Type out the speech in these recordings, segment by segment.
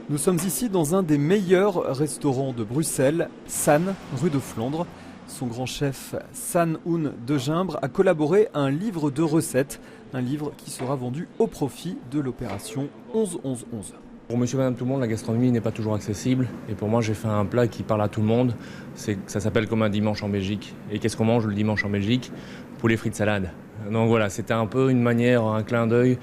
Nous sommes ici dans un des meilleurs restaurants de Bruxelles, San, rue de Flandre. Son grand chef, San Hoon de Gimbre, a collaboré à un livre de recettes, un livre qui sera vendu au profit de l'opération 11-11-11. Pour monsieur et madame tout le monde, la gastronomie n'est pas toujours accessible. Et pour moi, j'ai fait un plat qui parle à tout le monde. Ça s'appelle comme un dimanche en Belgique. Et qu'est-ce qu'on mange le dimanche en Belgique? Poulet frites salade. Donc voilà, c'était un peu une manière, un clin d'œil,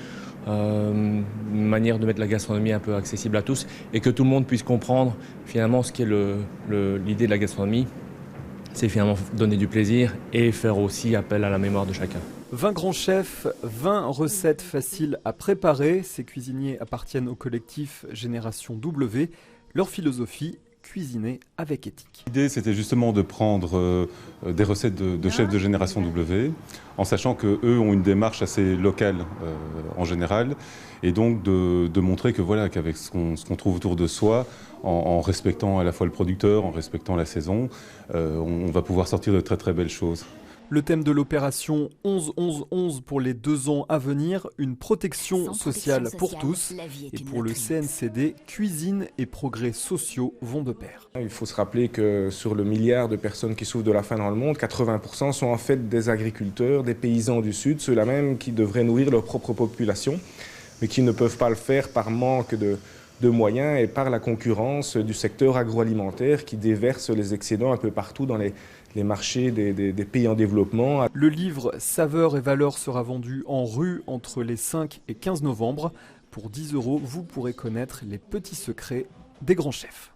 une manière de mettre la gastronomie un peu accessible à tous et que tout le monde puisse comprendre finalement ce qu'est l'idée de la gastronomie. C'est finalement donner du plaisir et faire aussi appel à la mémoire de chacun. 20 grands chefs, 20 recettes faciles à préparer. Ces cuisiniers appartiennent au collectif Génération W. Leur philosophie, cuisiner avec éthique. L'idée, c'était justement de prendre des recettes de chefs de Génération W, en sachant qu'eux ont une démarche assez locale en général, et donc de montrer que voilà, qu'avec ce qu'on trouve autour de soi, en respectant à la fois le producteur, en respectant la saison, on va pouvoir sortir de très très belles choses. Le thème de l'opération 11-11-11 pour les 2 ans à venir, une protection sociale pour tous. Et pour le CNCD, cuisine et progrès sociaux vont de pair. Il faut se rappeler que sur le milliard de personnes qui souffrent de la faim dans le monde, 80% sont en fait des agriculteurs, des paysans du Sud, ceux-là même qui devraient nourrir leur propre population, mais qui ne peuvent pas le faire par manque de moyens et par la concurrence du secteur agroalimentaire qui déverse les excédents un peu partout dans les marchés des pays en développement. Le livre Saveurs et valeurs sera vendu en rue entre les 5 et 15 novembre. Pour 10 €, vous pourrez connaître les petits secrets des grands chefs.